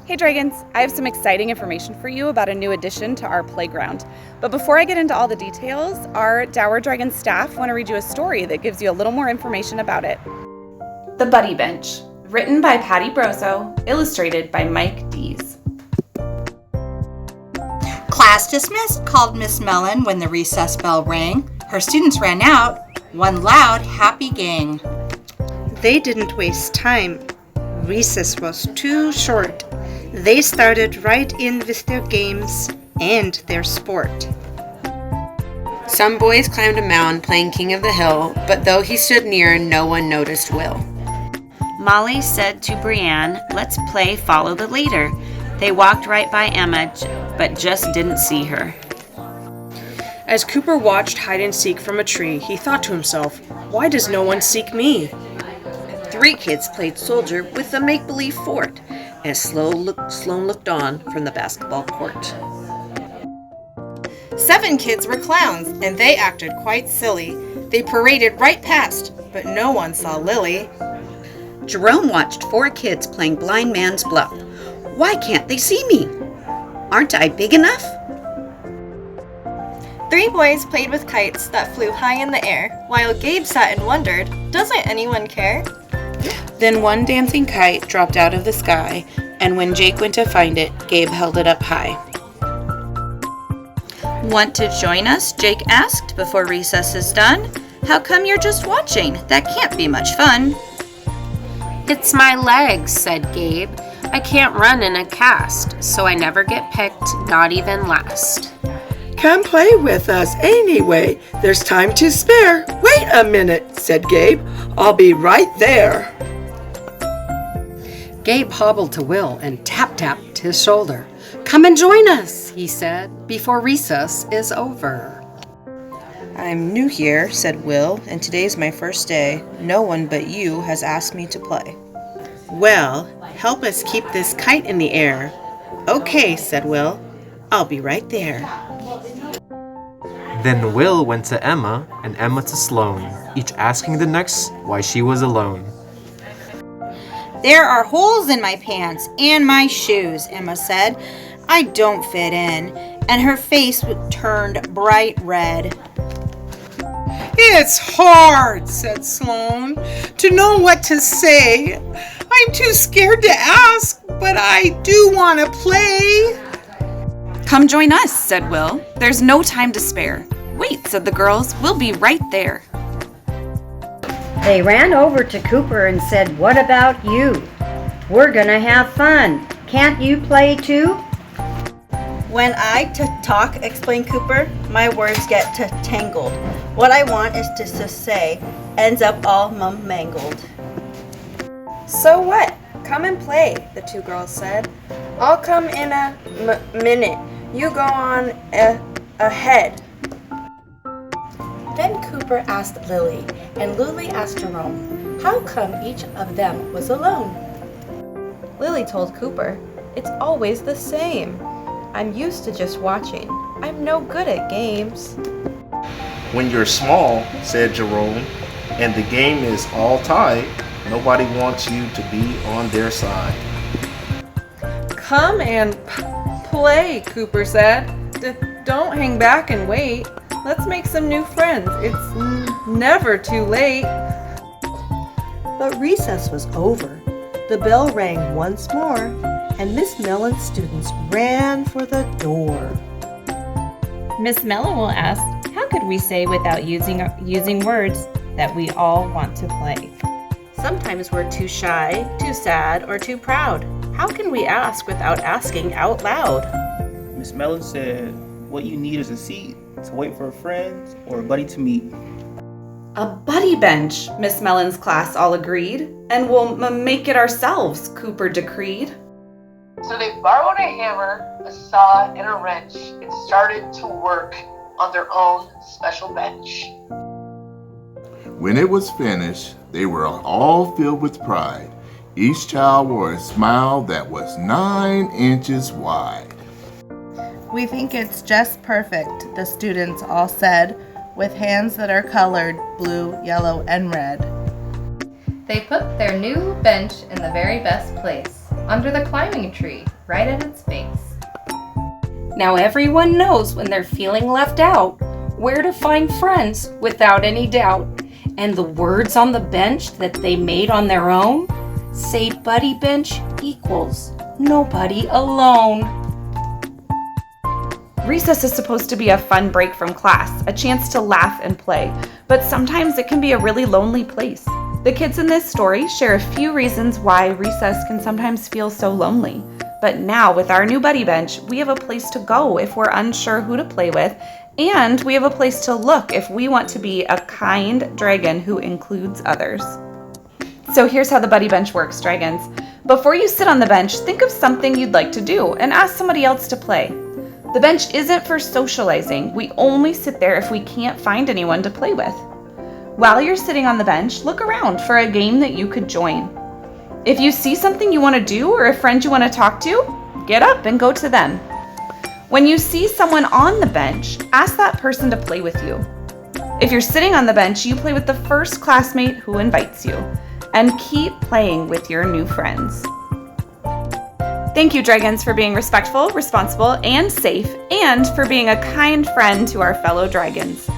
Hey Dragons, I have some exciting information for you about a new addition to our playground. But before I get into all the details, our Dower Dragon staff want to read you a story that gives you a little more information about it. The Buddy Bench, written by Patty Brozo, illustrated by Mike Dees. Class dismissed, called Miss Mellon when the recess bell rang. Her students ran out, one loud, happy gang. They didn't waste time. Recess was too short. They started right in with their games and their sport. Some boys climbed a mound playing King of the Hill, but though he stood near, no one noticed Will. Molly said to Brienne, "Let's play follow the leader." They walked right by Emma, but just didn't see her. As Cooper watched hide and seek from a tree, he thought to himself, "Why does no one seek me?" 3 kids played soldier with a make-believe fort as Sloan looked on from the basketball court. 7 kids were clowns, and they acted quite silly. They paraded right past, but no one saw Lily. Jerome watched 4 kids playing blind man's bluff. Why can't they see me? Aren't I big enough? 3 boys played with kites that flew high in the air, while Gabe sat and wondered, doesn't anyone care? Then one dancing kite dropped out of the sky, and when Jake went to find it, Gabe held it up high. Want to join us? Jake asked before recess is done. How come you're just watching? That can't be much fun. It's my legs, said Gabe. I can't run in a cast, so I never get picked, not even last. Come play with us anyway. There's time to spare. Wait a minute, said Gabe. I'll be right there. Gabe hobbled to Will and tap-tapped his shoulder. Come and join us, he said, before recess is over. I'm new here, said Will, and today's my first day. No one but you has asked me to play. Well, help us keep this kite in the air. Okay, said Will. I'll be right there. Then Will went to Emma and Emma to Sloan, each asking the next why she was alone. There are holes in my pants and my shoes, Emma said. I don't fit in. And her face turned bright red. It's hard, said Sloan, to know what to say. I'm too scared to ask, but I do want to play. Come join us, said Will. There's no time to spare. Wait, said the girls. We'll be right there. They ran over to Cooper and said, "What about you? We're gonna have fun. Can't you play too?" When I talk, explained Cooper, my words get tangled. What I want is to say ends up all mangled. So what? Come and play, the 2 girls said. I'll come in a minute. You go on ahead. Then Cooper asked Lily, and Lily asked Jerome, how come each of them was alone? Lily told Cooper, "It's always the same. I'm used to just watching. I'm no good at games." When you're small, said Jerome, and the game is all tied, nobody wants you to be on their side. Come and play, Cooper said. Don't hang back and wait. Let's make some new friends. It's never too late. But recess was over. The bell rang once more, and Miss Mellon's students ran for the door. Miss Mellon will ask, how could we say without using words that we all want to play? Sometimes we're too shy, too sad, or too proud. How can we ask without asking out loud? Miss Mellon said, what you need is a seat to wait for a friend or a buddy to meet. A buddy bench, Miss Mellon's class all agreed, and we'll make it ourselves, Cooper decreed. So they borrowed a hammer, a saw, and a wrench and started to work on their own special bench. When it was finished, they were all filled with pride. Each child wore a smile that was 9 inches wide. We think it's just perfect, the students all said, with hands that are colored blue, yellow, and red. They put their new bench in the very best place, under the climbing tree, right at its base. Now everyone knows when they're feeling left out where to find friends without any doubt. And the words on the bench that they made on their own say buddy bench equals nobody alone. Recess is supposed to be a fun break from class, a chance to laugh and play, but sometimes it can be a really lonely place. The kids in this story share a few reasons why recess can sometimes feel so lonely. But now with our new buddy bench, we have a place to go if we're unsure who to play with, and we have a place to look if we want to be a kind dragon who includes others. So here's how the buddy bench works, dragons. Before you sit on the bench, think of something you'd like to do and ask somebody else to play. The bench isn't for socializing. We only sit there if we can't find anyone to play with. While you're sitting on the bench, look around for a game that you could join. If you see something you want to do or a friend you want to talk to, get up and go to them. When you see someone on the bench, ask that person to play with you. If you're sitting on the bench, you play with the first classmate who invites you, and keep playing with your new friends. Thank you, dragons, for being respectful, responsible, and safe, and for being a kind friend to our fellow dragons.